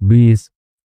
20।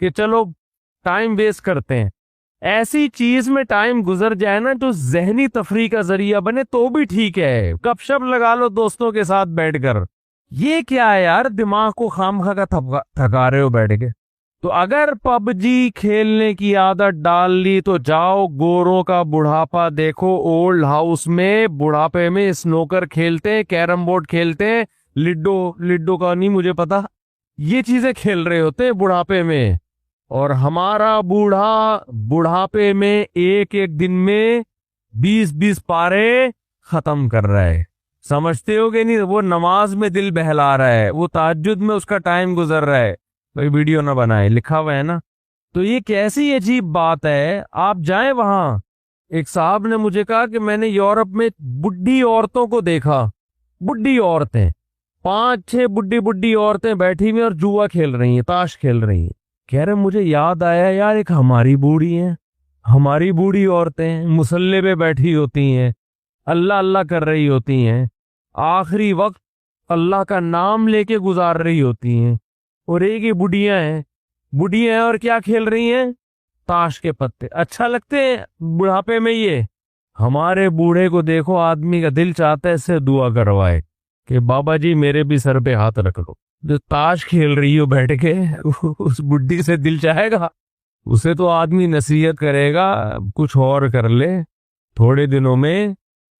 کہ چلو time waste کرتے ہیں. ایسی چیز میں ٹائم گزر جائے نا جو ذہنی تفریح کا ذریعہ بنے تو بھی ٹھیک ہے. گپ شپ لگا لو دوستوں کے ساتھ بیٹھ کر. یہ کیا ہے یار, دماغ کو خامخواہ کا تھکا رہے ہو بیٹھ کے. تو اگر پب جی کھیلنے کی عادت ڈال لی تو جاؤ گوروں کا بڑھاپا دیکھو. اولڈ ہاؤس میں بڑھاپے میں سنوکر کھیلتے ہیں, کیرم بورڈ کھیلتے ہیں, لڈو کا نہیں مجھے پتا, یہ چیزیں کھیل رہے ہوتے ہیں بڑھاپے میں. اور ہمارا بوڑھا بڑھاپے میں ایک ایک دن میں 20 پارے ختم کر رہا ہے. سمجھتے ہو کہ نہیں؟ وہ نماز میں دل بہلا رہا ہے, وہ تہجد میں اس کا ٹائم گزر رہا ہے. بھائی ویڈیو نہ بنائے, لکھا ہوا ہے نا. تو یہ کیسی عجیب بات ہے. آپ جائیں وہاں. ایک صاحب نے مجھے کہا کہ میں نے یورپ میں بڈھی عورتوں کو دیکھا, بڈھی عورتیں 5-6 بڈھی عورتیں بیٹھی ہوئی اور جوا کھیل رہی ہیں, تاش کھیل رہی ہیں. کہہ رہے مجھے یاد آیا یار, ایک ہماری بوڑھی ہیں, ہماری بوڑھی عورتیں مصلے پہ بیٹھی ہوتی ہیں, اللہ اللہ کر رہی ہوتی ہیں, آخری وقت اللہ کا نام لے کے گزار رہی ہوتی ہیں. اور ایک ہی بڈھیاں ہیں اور کیا کھیل رہی ہیں؟ تاش کے پتے. اچھا لگتے ہیں بڑھاپے میں یہ. ہمارے بوڑھے کو دیکھو, آدمی کا دل چاہتا ہے اس سے دعا کروائے کہ بابا جی میرے بھی سر پہ ہاتھ رکھ لو. جو تاش کھیل رہی ہو بیٹھ کے, اس بڈھی سے دل چاہے گا؟ اسے تو آدمی نصیحت کرے گا کچھ اور کر لے. تھوڑے دنوں میں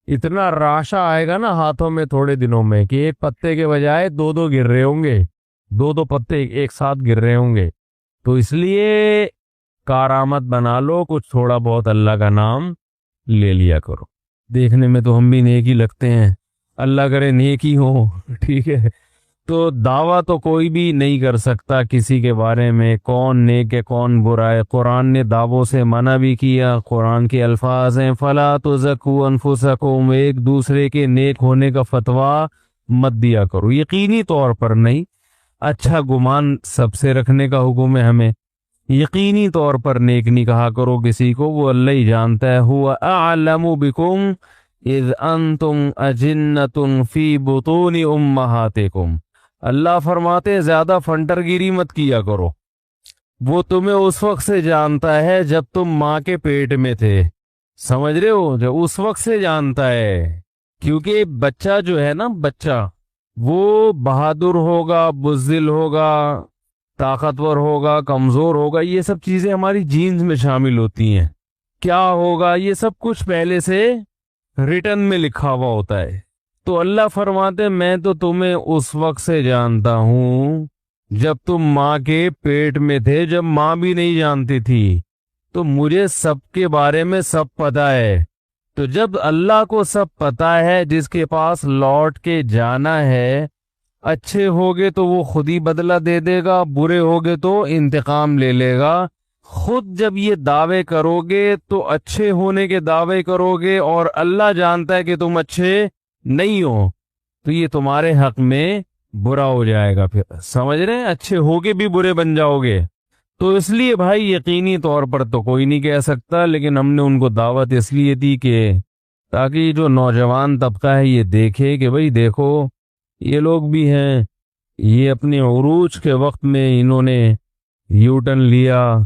اتنا راشا آئے گا نا ہاتھوں میں, تھوڑے دنوں میں, کہ ایک پتے کے بجائے 2 گر رہے ہوں گے, 2 پتے ایک ساتھ گر رہے ہوں گے. تو اس لیے کارآمد بنا لو, کچھ تھوڑا بہت اللہ کا نام لے لیا کرو. دیکھنے میں تو ہم بھی نیک ہی لگتے ہیں, اللہ کرے نیک ہی ہو, ٹھیک ہے. تو دعویٰ تو کوئی بھی نہیں کر سکتا کسی کے بارے میں کون نیک ہے کون برا ہے. قرآن نے دعووں سے منع بھی کیا. قرآن کے الفاظ ہیں فَلَا تُزَكُّوا أَنفُسَكُمْ, ایک دوسرے کے نیک ہونے کا فتویٰ مت دیا کرو. یقینی طور پر نہیں, اچھا گمان سب سے رکھنے کا حکم ہے ہمیں. یقینی طور پر نیک نہیں کہا کرو کسی کو, وہ اللہ ہی جانتا ہے. هُوَ أَعْلَمُ بِكُمْ اِذْ أَنْتُمْ أَجِنَّةٌ فِي بُطُونِ أُمَّهَاتِكُمْ. اللہ فرماتے زیادہ فنٹر گیری مت کیا کرو, وہ تمہیں اس وقت سے جانتا ہے جب تم ماں کے پیٹ میں تھے. سمجھ رہے ہو؟ جو اس وقت سے جانتا ہے, کیونکہ بچہ جو ہے نا, بچہ وہ بہادر ہوگا, بزدل ہوگا, طاقتور ہوگا, کمزور ہوگا, یہ سب چیزیں ہماری جینز میں شامل ہوتی ہیں. کیا ہوگا یہ سب کچھ پہلے سے ریٹن میں لکھا ہوا ہوتا ہے. تو اللہ فرماتے میں تو تمہیں اس وقت سے جانتا ہوں جب تم ماں کے پیٹ میں تھے, جب ماں بھی نہیں جانتی تھی. تو مجھے سب کے بارے میں سب پتہ ہے. تو جب اللہ کو سب پتہ ہے, جس کے پاس لوٹ کے جانا ہے, اچھے ہوگے تو وہ خود ہی بدلہ دے دے گا, برے ہوگے تو انتقام لے لے گا. خود جب یہ دعوے کرو گے تو اچھے ہونے کے دعوے کرو گے, اور اللہ جانتا ہے کہ تم اچھے نہیں ہو, تو یہ تمہارے حق میں برا ہو جائے گا. پھر سمجھ رہے ہیں, اچھے ہوگے بھی برے بن جاؤ گے. تو اس لیے بھائی یقینی طور پر تو کوئی نہیں کہہ سکتا, لیکن ہم نے ان کو دعوت اس لیے دی کہ تاکہ جو نوجوان طبقہ ہے یہ دیکھے کہ بھئی دیکھو یہ لوگ بھی ہیں, یہ اپنے عروج کے وقت میں انہوں نے یو ٹرن لیا.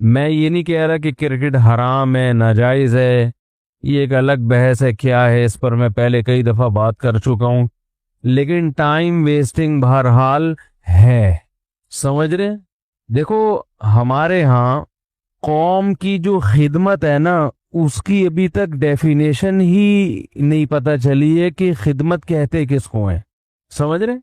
میں یہ نہیں کہہ رہا کہ کرکٹ حرام ہے, ناجائز ہے, یہ ایک الگ بحث ہے کیا ہے, اس پر میں پہلے کئی دفعہ بات کر چکا ہوں. لیکن ٹائم ویسٹنگ بہرحال ہے. سمجھ رہے؟ دیکھو ہمارے ہاں قوم کی جو خدمت ہے نا, اس کی ابھی تک ڈیفینیشن ہی نہیں پتہ چلی ہے کہ خدمت کہتے کس کو ہیں. سمجھ رہے؟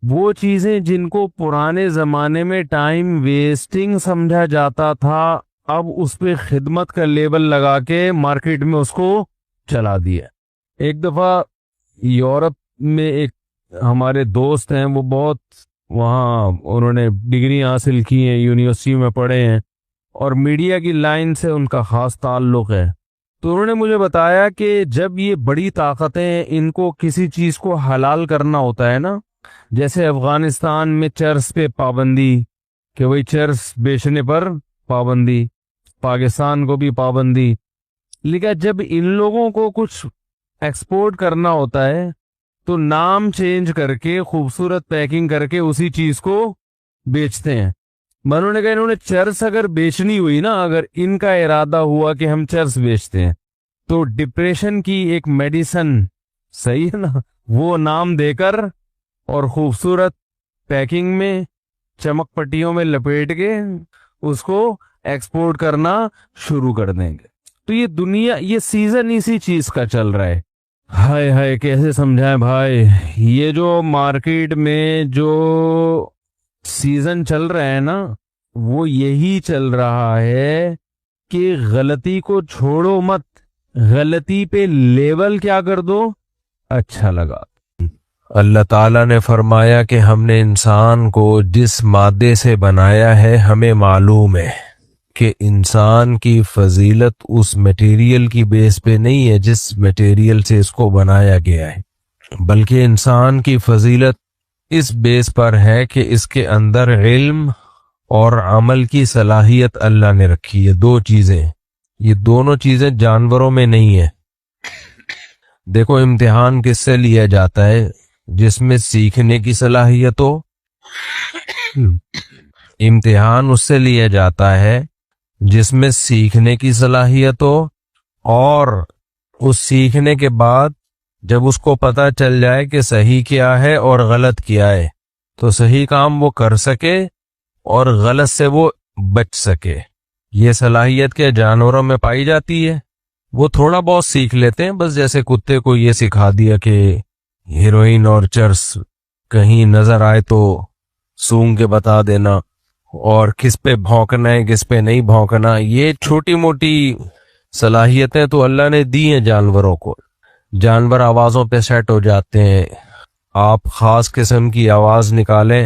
وہ چیزیں جن کو پرانے زمانے میں ٹائم ویسٹنگ سمجھا جاتا تھا, اب اس پہ خدمت کا لیبل لگا کے مارکیٹ میں اس کو چلا دیا. ایک دفعہ یورپ میں ایک ہمارے دوست ہیں, وہ بہت وہاں انہوں نے ڈگری حاصل کی ہیں, یونیورسٹی میں پڑھے ہیں, اور میڈیا کی لائن سے ان کا خاص تعلق ہے. تو انہوں نے مجھے بتایا کہ جب یہ بڑی طاقتیں ان کو کسی چیز کو حلال کرنا ہوتا ہے نا, جیسے افغانستان میں چرس پہ پابندی کہ وہی چرس بیچنے پر پابندی, پاکستان کو بھی پابندی, لیکن جب ان لوگوں کو کچھ ایکسپورٹ کرنا ہوتا ہے تو نام چینج کر کے خوبصورت پیکنگ کر کے اسی چیز کو بیچتے ہیں. انہوں نے کہا انہوں نے چرس اگر بیچنی ہوئی نا، اگر ان کا ارادہ ہوا کہ ہم چرس بیچتے ہیں تو ڈپریشن کی ایک میڈیسن، صحیح ہے نا، وہ نام دے کر اور خوبصورت پیکنگ میں چمک پٹیوں میں لپیٹ کے اس کو ایکسپورٹ کرنا شروع کر دیں گے۔ تو یہ دنیا، یہ سیزن اسی چیز کا چل رہا ہے۔ ہائے ہائے کیسے سمجھائیں بھائی، یہ جو مارکیٹ میں جو سیزن چل رہا ہے نا، وہ یہی چل رہا ہے کہ غلطی کو چھوڑو مت، غلطی پہ لیبل کیا کر دو، اچھا لگا۔ اللہ تعالیٰ نے فرمایا کہ ہم نے انسان کو جس مادے سے بنایا ہے ہمیں معلوم ہے کہ انسان کی فضیلت اس میٹیریل کی بیس پہ نہیں ہے جس میٹیریل سے اس کو بنایا گیا ہے، بلکہ انسان کی فضیلت اس بیس پر ہے کہ اس کے اندر علم اور عمل کی صلاحیت اللہ نے رکھی ہے۔ دو چیزیں، یہ دونوں چیزیں جانوروں میں نہیں ہے۔ دیکھو امتحان کس سے لیا جاتا ہے؟ جس میں سیکھنے کی صلاحیت ہو۔ امتحان اس سے لیا جاتا ہے جس میں سیکھنے کی صلاحیت ہو، اور اس سیکھنے کے بعد جب اس کو پتہ چل جائے کہ صحیح کیا ہے اور غلط کیا ہے تو صحیح کام وہ کر سکے اور غلط سے وہ بچ سکے۔ یہ صلاحیت کے جانوروں میں پائی جاتی ہے۔ وہ تھوڑا بہت سیکھ لیتے ہیں، بس جیسے کتے کو یہ سکھا دیا کہ ہیروئن اور چرس کہیں نظر آئے تو سونگ کے بتا دینا، اور کس پہ بھونکنا ہے کس پہ نہیں بھونکنا۔ یہ چھوٹی موٹی صلاحیتیں تو اللہ نے دی ہیں جانوروں کو۔ جانور آوازوں پہ سیٹ ہو جاتے ہیں۔ آپ خاص قسم کی آواز نکالیں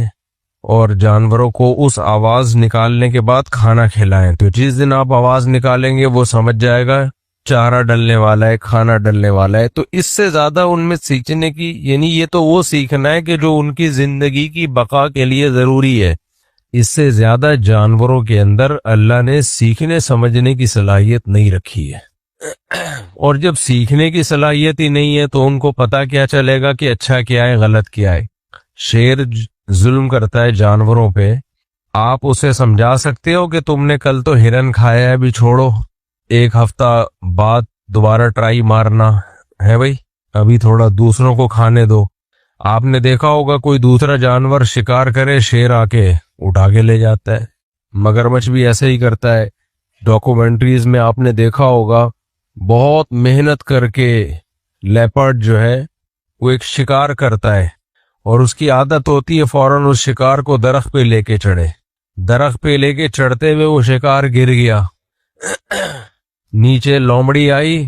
اور جانوروں کو اس آواز نکالنے کے بعد کھانا کھلائیں تو جس دن آپ آواز نکالیں گے وہ سمجھ جائے گا چارہ ڈلنے والا ہے، کھانا ڈلنے والا ہے۔ تو اس سے زیادہ ان میں سیکھنے کی، یعنی یہ تو وہ سیکھنا ہے کہ جو ان کی زندگی کی بقا کے لیے ضروری ہے۔ اس سے زیادہ جانوروں کے اندر اللہ نے سیکھنے سمجھنے کی صلاحیت نہیں رکھی ہے، اور جب سیکھنے کی صلاحیت ہی نہیں ہے تو ان کو پتہ کیا چلے گا کہ اچھا کیا ہے غلط کیا ہے۔ شیر ظلم کرتا ہے جانوروں پہ، آپ اسے سمجھا سکتے ہو کہ تم نے کل تو ہرن کھایا ہے، ابھی چھوڑو، ایک ہفتہ بعد دوبارہ ٹرائی مارنا ہے بھائی، ابھی تھوڑا دوسروں کو کھانے دو۔ آپ نے دیکھا ہوگا کوئی دوسرا جانور شکار کرے، شیر آ کے اٹھا کے لے جاتا ہے۔ مگرمچھ بھی ایسے ہی کرتا ہے۔ ڈاکومنٹریز میں آپ نے دیکھا ہوگا بہت محنت کر کے لیپرڈ جو ہے وہ ایک شکار کرتا ہے، اور اس کی عادت ہوتی ہے فوراً اس شکار کو درخت پہ لے کے چڑھے۔ درخت پہ لے کے چڑھتے ہوئے وہ شکار گر گیا، نیچے لومڑی آئی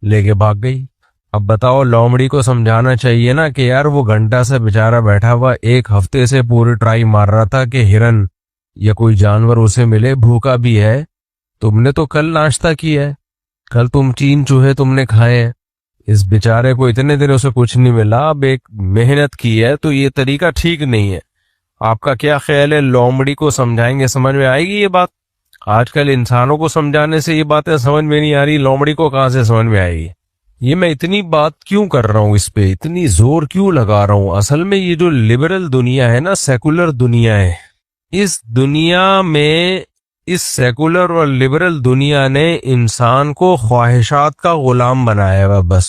لے کے بھاگ گئی۔ اب بتاؤ، لومڑی کو سمجھانا چاہیے نا کہ یار وہ گھنٹہ سے بیچارہ بیٹھا ہوا ایک ہفتے سے پوری ٹرائی مار رہا تھا کہ ہرن یا کوئی جانور اسے ملے، بھوکا بھی ہے، تم نے تو کل ناشتہ کیا ہے، کل تم 3 چوہے تم نے کھائے ہیں، اس بیچارے کو اتنے دنوں سے کچھ نہیں ملا، اب ایک محنت کی ہے، تو یہ طریقہ ٹھیک نہیں ہے۔ آپ کا کیا خیال ہے، لومڑی کو سمجھائیں گے سمجھ میں آئے گی یہ بات؟ آج کل انسانوں کو سمجھانے سے یہ باتیں سمجھ میں نہیں آ رہی، لومڑی کو کہاں سے سمجھ میں آئے گی؟ یہ میں اتنی بات کیوں کر رہا ہوں، اس پہ اتنی زور کیوں لگا رہا ہوں؟ اصل میں یہ جو لبرل دنیا ہے نا، سیکولر دنیا ہے، اس دنیا میں، اس سیکولر اور لبرل دنیا نے انسان کو خواہشات کا غلام بنایا ہوا۔ بس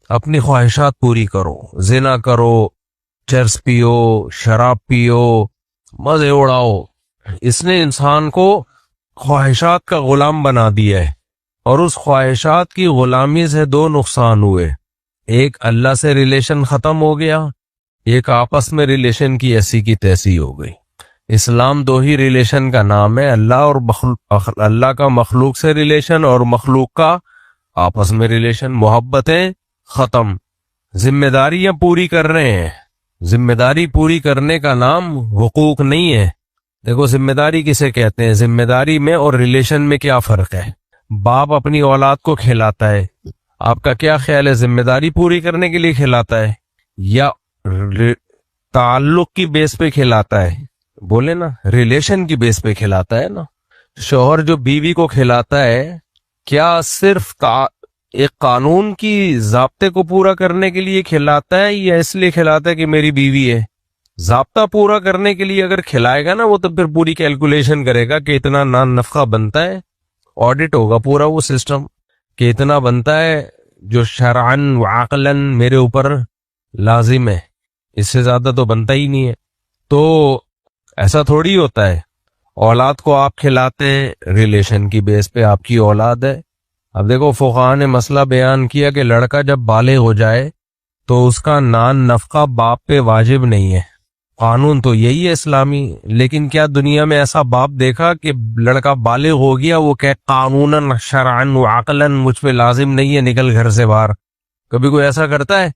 اپنی خواہشات پوری کرو، زنا کرو، چرس پیو، شراب پیو، مزے اڑاؤ۔ اس نے انسان کو خواہشات کا غلام بنا دیا ہے، اور اس خواہشات کی غلامی سے 2 نقصان ہوئے۔ ایک اللہ سے ریلیشن ختم ہو گیا، ایک آپس میں ریلیشن کی ایسی کی تیسی ہو گئی۔ اسلام 2 ہی ریلیشن کا نام ہے، اللہ اور اللہ کا مخلوق سے ریلیشن اور مخلوق کا آپس میں ریلیشن۔ محبتیں ختم، ذمہ داریاں پوری کر رہے ہیں۔ ذمہ داری پوری کرنے کا نام حقوق نہیں ہے۔ دیکھو ذمہ داری کسے کہتے ہیں، ذمہ داری میں اور ریلیشن میں کیا فرق ہے؟ باپ اپنی اولاد کو کھلاتا ہے، آپ کا کیا خیال ہے، ذمہ داری پوری کرنے کے لیے کھلاتا ہے یا تعلق کی بیس پہ کھلاتا ہے؟ بولے نا، ریلیشن کی بیس پہ کھلاتا ہے نا۔ شوہر جو بیوی کو کھلاتا ہے، کیا صرف ایک قانون کی ضابطے کو پورا کرنے کے لیے کھلاتا ہے یا اس لیے کھلاتا ہے کہ میری بیوی ہے؟ ضابطہ پورا کرنے کے لیے اگر کھلائے گا نا وہ تو پھر پوری کیلکولیشن کرے گا کہ اتنا نان نفقہ بنتا ہے، آڈٹ ہوگا پورا وہ سسٹم کہ اتنا بنتا ہے جو شرعن و عقلاً میرے اوپر لازم ہے، اس سے زیادہ تو بنتا ہی نہیں ہے۔ تو ایسا تھوڑی ہوتا ہے، اولاد کو آپ کھلاتے ہیں ریلیشن کی بیس پہ، آپ کی اولاد ہے۔ اب دیکھو فقہاء نے مسئلہ بیان کیا کہ لڑکا جب بالغ ہو جائے تو اس کا نان نفقہ باپ پہ واجب نہیں ہے، قانون تو یہی ہے اسلامی، لیکن کیا دنیا میں ایسا باپ دیکھا کہ لڑکا بالغ ہو گیا وہ کہ قانوناً شرعاً و عقلاً مجھ پہ لازم نہیں ہے، نکل گھر سے باہر؟ کبھی کوئی ایسا کرتا ہے؟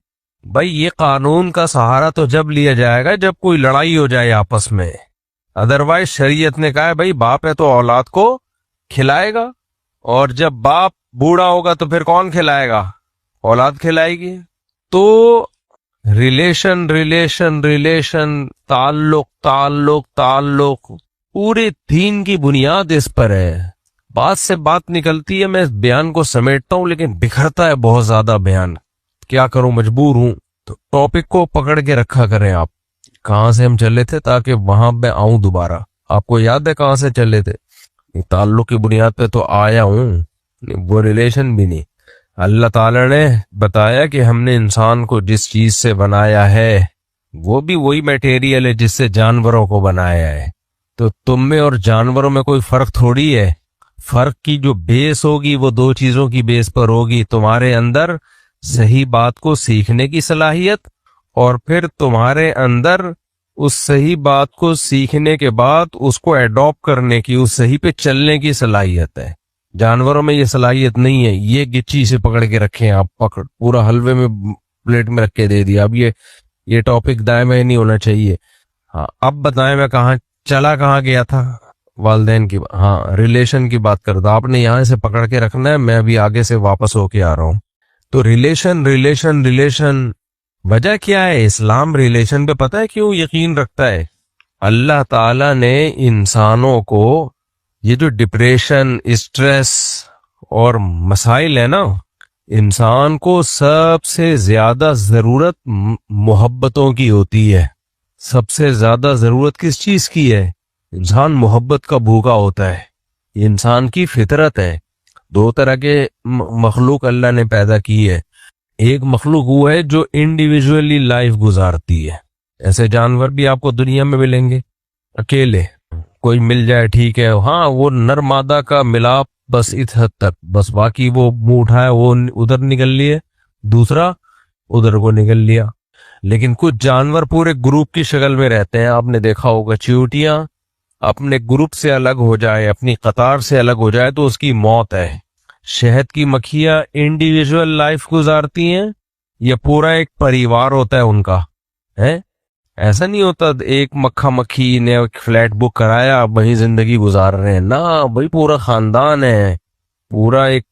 بھائی یہ قانون کا سہارا تو جب لیا جائے گا جب کوئی لڑائی ہو جائے آپس میں، ادروائز شریعت نے کہا ہے بھائی باپ ہے تو اولاد کو کھلائے گا، اور جب باپ بوڑھا ہوگا تو پھر کون کھلائے گا؟ اولاد کھلائے گی۔ تو ریلیشن ریلیشن ریلیشن، تعلق تعلق تعلق، پورے دین کی بنیاد اس پر ہے۔ بات سے بات نکلتی ہے، میں اس بیان کو سمیٹتا ہوں لیکن بکھرتا ہے بہت زیادہ بیان، کیا کروں مجبور ہوں۔ تو ٹاپک کو پکڑ کے رکھا کریں آپ، کہاں سے ہم چلے تھے تاکہ وہاں میں آؤں دوبارہ۔ آپ کو یاد ہے کہاں سے چلے تھے؟ تعلق کی بنیاد پہ تو آیا ہوں، وہ ریلیشن بھی نہیں۔ اللہ تعالی نے بتایا کہ ہم نے انسان کو جس چیز سے بنایا ہے وہ بھی وہی میٹیریل ہے جس سے جانوروں کو بنایا ہے، تو تم میں اور جانوروں میں کوئی فرق تھوڑی ہے۔ فرق کی جو بیس ہوگی وہ دو چیزوں کی بیس پر ہوگی، تمہارے اندر صحیح بات کو سیکھنے کی صلاحیت، اور پھر تمہارے اندر اس صحیح بات کو سیکھنے کے بعد اس کو ایڈاپٹ کرنے کی، اس صحیح پہ چلنے کی صلاحیت ہے۔ جانوروں میں یہ صلاحیت نہیں ہے۔ یہ گچی سے پکڑ کے رکھیں آپ، پکڑ پورا حلوے میں پلیٹ میں رکھ کے دے دیا۔ اب یہ ٹاپک دائیں میں نہیں ہونا چاہیے۔ ہاں اب بتائیں میں کہاں گیا تھا؟ والدین کی، ہاں ریلیشن کی بات کرتا۔ آپ نے یہاں سے پکڑ کے رکھنا ہے، میں ابھی آگے سے واپس ہو کے آ رہا ہوں۔ تو ریلیشن ریلیشن ریلیشن، وجہ کیا ہے؟ اسلام ریلیشن پہ پتہ ہے کیوں یقین رکھتا ہے؟ اللہ تعالی نے انسانوں کو یہ جو ڈپریشن، اسٹریس اور مسائل ہے نا، انسان کو سب سے زیادہ ضرورت محبتوں کی ہوتی ہے۔ سب سے زیادہ ضرورت کس چیز کی ہے؟ انسان محبت کا بھوکا ہوتا ہے، یہ انسان کی فطرت ہے۔ دو طرح کے مخلوق اللہ نے پیدا کی ہے۔ ایک مخلوق وہ ہے جو انڈیویجولی لائف گزارتی ہے، ایسے جانور بھی آپ کو دنیا میں ملیں گے، اکیلے کوئی مل جائے ٹھیک ہے، ہاں وہ نر مادہ کا ملاپ بس اس حد تک، بس باقی وہ منہ اٹھائے وہ ادھر نکل لیے، دوسرا ادھر کو نکل لیا۔ لیکن کچھ جانور پورے گروپ کی شکل میں رہتے ہیں، آپ نے دیکھا ہوگا چیونٹیاں اپنے گروپ سے الگ ہو جائے، اپنی قطار سے الگ ہو جائے تو اس کی موت ہے۔ شہد کی مکھیاں انڈیویجول لائف گزارتی ہیں یا پورا ایک پریوار ہوتا ہے ان کا؟ ہے ایسا نہیں ہوتا ایک مکھا مکھی نے ایک فلیٹ بک کرایا وہیں زندگی گزار رہے ہیں، نہ بھائی پورا خاندان ہے، پورا ایک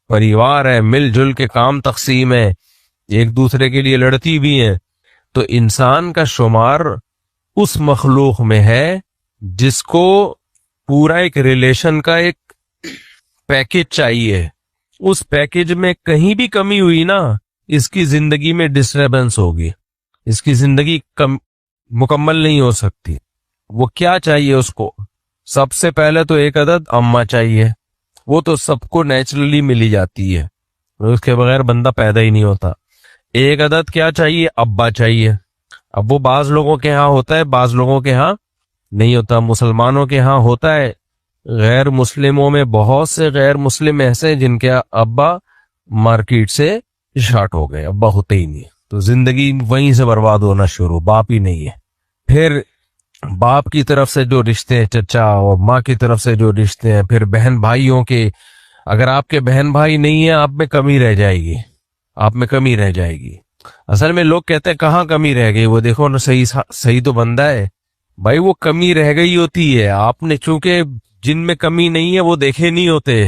پریوار ہے، مل جل کے کام تقسیم ہے، ایک دوسرے کے لیے لڑتی بھی ہیں۔ تو انسان کا شمار اس مخلوق میں ہے جس کو پورا ایک ریلیشن کا ایک پیکج چاہیے۔ اس پیکج میں کہیں بھی کمی ہوئی نا، اس کی زندگی میں ڈسٹربنس ہوگی، اس کی زندگی مکمل نہیں ہو سکتی۔ وہ کیا چاہیے اس کو؟ سب سے پہلے تو ایک عدد اماں چاہیے، وہ تو سب کو نیچرلی ملی جاتی ہے، اس کے بغیر بندہ پیدا ہی نہیں ہوتا۔ ایک عدد کیا چاہیے؟ ابا چاہیے۔ اب وہ بعض لوگوں کے ہاں ہوتا ہے، بعض لوگوں کے ہاں نہیں ہوتا۔ مسلمانوں کے ہاں ہوتا ہے، غیر مسلموں میں بہت سے غیر مسلم ایسے جن کے ابا مارکیٹ سے شارٹ ہو گئے، ابا ہوتے ہی نہیں، تو زندگی وہیں سے برباد ہونا شروع، باپ ہی نہیں ہے۔ پھر باپ کی طرف سے جو رشتے ہیں چچا، اور ماں کی طرف سے جو رشتے ہیں، پھر بہن بھائیوں کے، اگر آپ کے بہن بھائی نہیں ہیں آپ میں کمی رہ جائے گی، آپ میں کمی رہ جائے گی۔ اصل میں لوگ کہتے ہیں کہاں کمی رہ گئی، وہ دیکھو نا صحیح تو بندہ ہے بھائی، وہ کمی رہ گئی ہوتی ہے، آپ نے چونکہ جن میں کمی نہیں ہے وہ دیکھے نہیں ہوتے،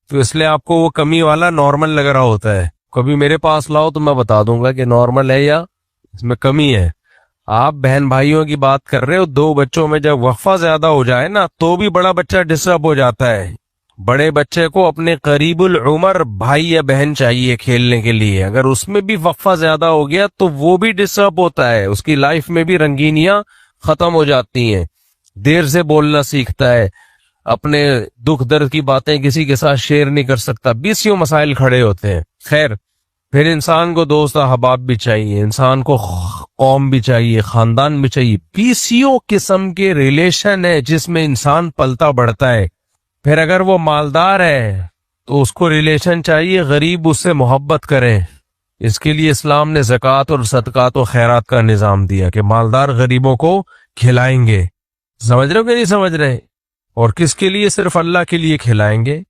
تو اس لیے آپ کو وہ کمی والا نارمل لگ رہا ہوتا ہے۔ کبھی میرے پاس لاؤ تو میں بتا دوں گا کہ نارمل ہے یا اس میں کمی ہے۔ آپ بہن بھائیوں کی بات کر رہے ہو، دو بچوں میں جب وقفہ زیادہ ہو جائے نا تو بھی بڑا بچہ ڈسٹرب ہو جاتا ہے۔ بڑے بچے کو اپنے قریب العمر بھائی یا بہن چاہیے کھیلنے کے لیے، اگر اس میں بھی وقفہ زیادہ ہو گیا تو وہ بھی ڈسٹرب ہوتا ہے، اس کی لائف میں بھی رنگینیاں ختم ہو جاتی ہیں، دیر سے بولنا سیکھتا ہے، اپنے دکھ درد کی باتیں کسی کے ساتھ شیئر نہیں کر سکتا، بیسیوں مسائل کھڑے ہوتے ہیں۔ خیر، پھر انسان کو دوست احباب بھی چاہیے، انسان کو قوم بھی چاہیے، خاندان بھی چاہیے، بیسیوں قسم کے ریلیشن ہے جس میں انسان پلتا بڑھتا ہے۔ پھر اگر وہ مالدار ہے تو اس کو ریلیشن چاہیے، غریب اس سے محبت کریں۔ اس کے لیے اسلام نے زکوٰۃ اور صدقات و خیرات کا نظام دیا کہ مالدار غریبوں کو کھلائیں گے۔ سمجھ رہے ہو کہ نہیں سمجھ رہے؟ اور کس کے لیے؟ صرف اللہ کے لیے کھلائیں گے۔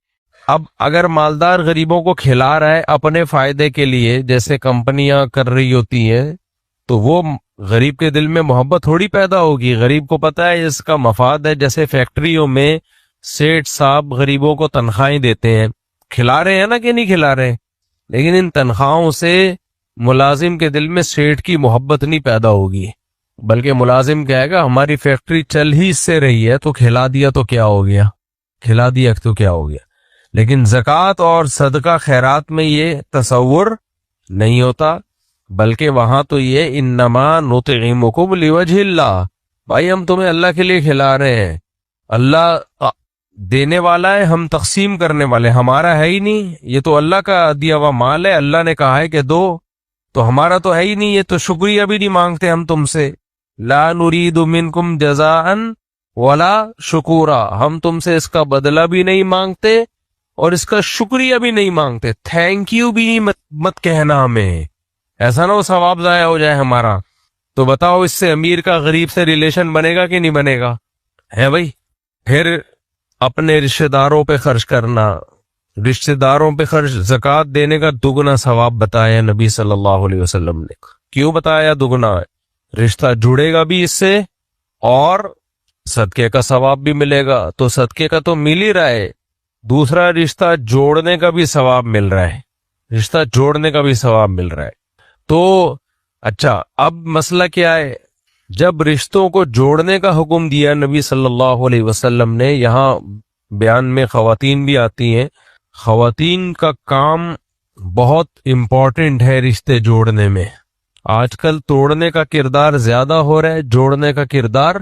اب اگر مالدار غریبوں کو کھلا رہا ہے اپنے فائدے کے لیے، جیسے کمپنیاں کر رہی ہوتی ہیں، تو وہ غریب کے دل میں محبت تھوڑی پیدا ہوگی۔ غریب کو پتہ ہے اس کا مفاد ہے، جیسے فیکٹریوں میں سیٹ صاحب غریبوں کو تنخواہیں دیتے ہیں، کھلا رہے ہیں نا کہ نہیں کھلا رہے، لیکن ان تنخواہوں سے ملازم کے دل میں سیٹ کی محبت نہیں پیدا ہوگی، بلکہ ملازم کہے گا ہماری فیکٹری چل ہی اس سے رہی ہے، تو کھلا دیا تو کیا ہو گیا، کھلا دیا تو کیا ہو گیا۔ لیکن زکوٰۃ اور صدقہ خیرات میں یہ تصور نہیں ہوتا، بلکہ وہاں تو یہ انما نطعمکم لوجہ اللہ، بھائی ہم تمہیں اللہ کے لیے کھلا رہے ہیں، اللہ دینے والا ہے، ہم تقسیم کرنے والے، ہمارا ہے ہی نہیں، یہ تو اللہ کا دیا ہوا مال ہے، اللہ نے کہا ہے کہ دو، تو ہمارا تو ہے ہی نہیں، یہ تو شکریہ بھی نہیں مانگتے ہم تم سے۔ لا نرید منکم جزاء ولا شکورا، ہم تم سے اس کا بدلہ بھی نہیں مانگتے اور اس کا شکریہ بھی نہیں مانگتے، تھینک یو بھی مت کہنا ہمیں، ایسا نہ ہو ثواب ضائع ہو جائے ہمارا۔ تو بتاؤ اس سے امیر کا غریب سے ریلیشن بنے گا کہ نہیں بنے گا؟ ہے بھائی۔ پھر اپنے رشتہ داروں پہ خرچ کرنا، رشتہ داروں پہ خرچ، زکوٰۃ دینے کا دگنا ثواب بتایا نبی صلی اللہ علیہ وسلم نے۔ کیوں بتایا دگنا؟ رشتہ جڑے گا بھی اس سے اور صدقے کا ثواب بھی ملے گا، تو صدقے کا تو مل ہی رہا ہے، دوسرا رشتہ جوڑنے کا بھی ثواب مل رہا ہے، رشتہ جوڑنے کا بھی ثواب مل رہا ہے۔ تو اچھا، اب مسئلہ کیا ہے؟ جب رشتوں کو جوڑنے کا حکم دیا نبی صلی اللہ علیہ وسلم نے، یہاں بیان میں خواتین بھی آتی ہیں، خواتین کا کام بہت امپورٹنٹ ہے رشتے جوڑنے میں۔ آج کل توڑنے کا کردار زیادہ ہو رہا ہے، جوڑنے کا کردار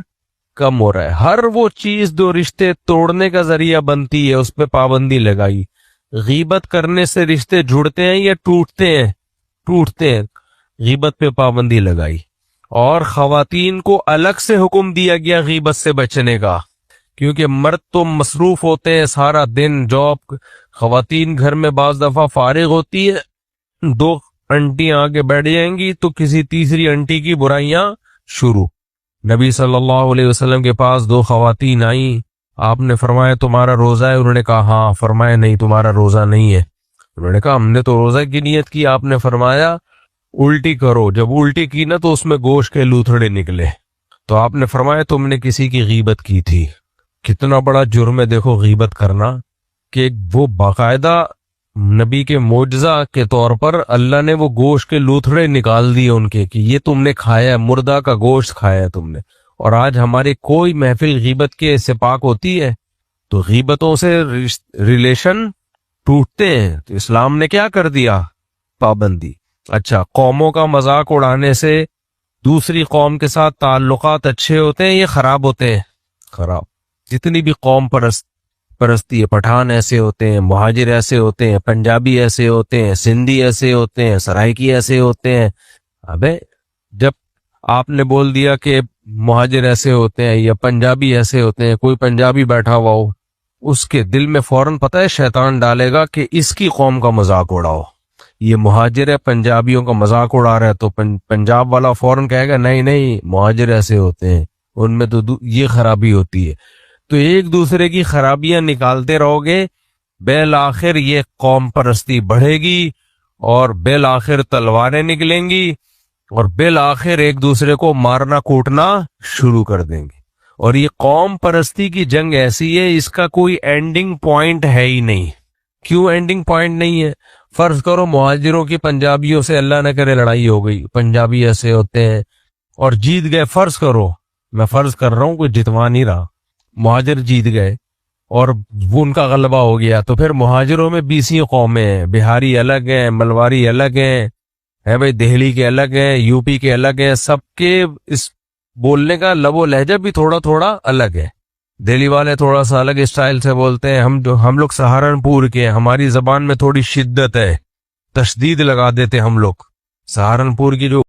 کم ہو رہا ہے۔ ہر وہ چیز جو رشتے توڑنے کا ذریعہ بنتی ہے اس پہ پابندی لگائی۔ غیبت کرنے سے رشتے جڑتے ہیں یا ٹوٹتے ہیں؟ ٹوٹتے ہیں، غیبت پہ پابندی لگائی۔ اور خواتین کو الگ سے حکم دیا گیا غیبت سے بچنے کا، کیونکہ مرد تو مصروف ہوتے ہیں سارا دن جاب، خواتین گھر میں بعض دفعہ فارغ ہوتی ہے، دو انٹیاں آگے بیٹھ جائیں گی تو کسی تیسری انٹی کی برائیاں شروع۔ نبی صلی اللہ علیہ وسلم کے پاس دو خواتین آئیں، آپ نے فرمایا تمہارا روزہ ہے؟ انہوں نے کہا ہاں۔ فرمایا نہیں تمہارا روزہ نہیں ہے۔ انہوں نے کہا ہم نے تو روزہ کی نیت کی۔ آپ نے فرمایا الٹی کرو۔ جب الٹی کی نا تو اس میں گوشت کے لوتھڑے نکلے، تو آپ نے فرمایا تم نے کسی کی غیبت کی تھی۔ کتنا بڑا جرم ہے دیکھو غیبت کرنا، کہ وہ باقاعدہ نبی کے معجزہ کے طور پر اللہ نے وہ گوشت کے لوتھڑے نکال دیے ان کے، کہ یہ تم نے کھایا ہے، مردہ کا گوشت کھایا ہے تم نے۔ اور آج ہماری کوئی محفل غیبت کے سے پاک ہوتی ہے؟ تو غیبتوں سے ریلیشن ٹوٹتے ہیں۔ تو اسلام نے کیا کر دیا؟ پابندی۔ اچھا، قوموں کا مذاق اڑانے سے دوسری قوم کے ساتھ تعلقات اچھے ہوتے ہیں یا خراب ہوتے ہیں؟ خراب۔ جتنی بھی قوم پرستی ہے، پٹھان ایسے ہوتے ہیں، مہاجر ایسے ہوتے ہیں، پنجابی ایسے ہوتے ہیں، سندھی ایسے ہوتے ہیں، سرائکی ایسے ہوتے ہیں۔ ابے جب آپ نے بول دیا کہ مہاجر ایسے ہوتے ہیں یا پنجابی ایسے ہوتے ہیں، کوئی پنجابی بیٹھا ہوا ہو، اس کے دل میں فوراً پتہ ہے شیطان ڈالے گا کہ اس کی قوم کا مذاق اڑاؤ، یہ مہاجر ہے پنجابیوں کا مذاق اڑا رہا ہے، تو پنجاب والا فوراً کہے گا نہیں نہیں مہاجر ایسے ہوتے ہیں، ان میں تو یہ خرابی ہوتی ہے۔ تو ایک دوسرے کی خرابیاں نکالتے رہو گے، بالآخر یہ قوم پرستی بڑھے گی اور بالآخر تلواریں نکلیں گی اور بالآخر ایک دوسرے کو مارنا کوٹنا شروع کر دیں گے۔ اور یہ قوم پرستی کی جنگ ایسی ہے، اس کا کوئی اینڈنگ پوائنٹ ہے ہی نہیں۔ کیوں اینڈنگ پوائنٹ نہیں ہے؟ فرض کرو مہاجروں کی پنجابیوں سے اللہ نہ کرے لڑائی ہو گئی، پنجابی ایسے ہوتے ہیں اور جیت گئے، فرض کرو، میں فرض کر رہا ہوں، کوئی جتوا نہیں رہا، مہاجر جیت گئے اور وہ ان کا غلبہ ہو گیا، تو پھر مہاجروں میں 20 قومیں ہیں، بہاری الگ ہیں، ملواری الگ ہیں، ہے بھائی، دہلی کے الگ ہیں، یو پی کے الگ ہیں، سب کے اس بولنے کا لب و لہجہ بھی تھوڑا تھوڑا الگ ہے. دہلی والے تھوڑا سا الگ اسٹائل سے بولتے ہیں. ہم لوگ سہارنپور کے، ہماری زبان میں تھوڑی شدت ہے، تشدید لگا دیتے ہم لوگ. سہارنپور کی جو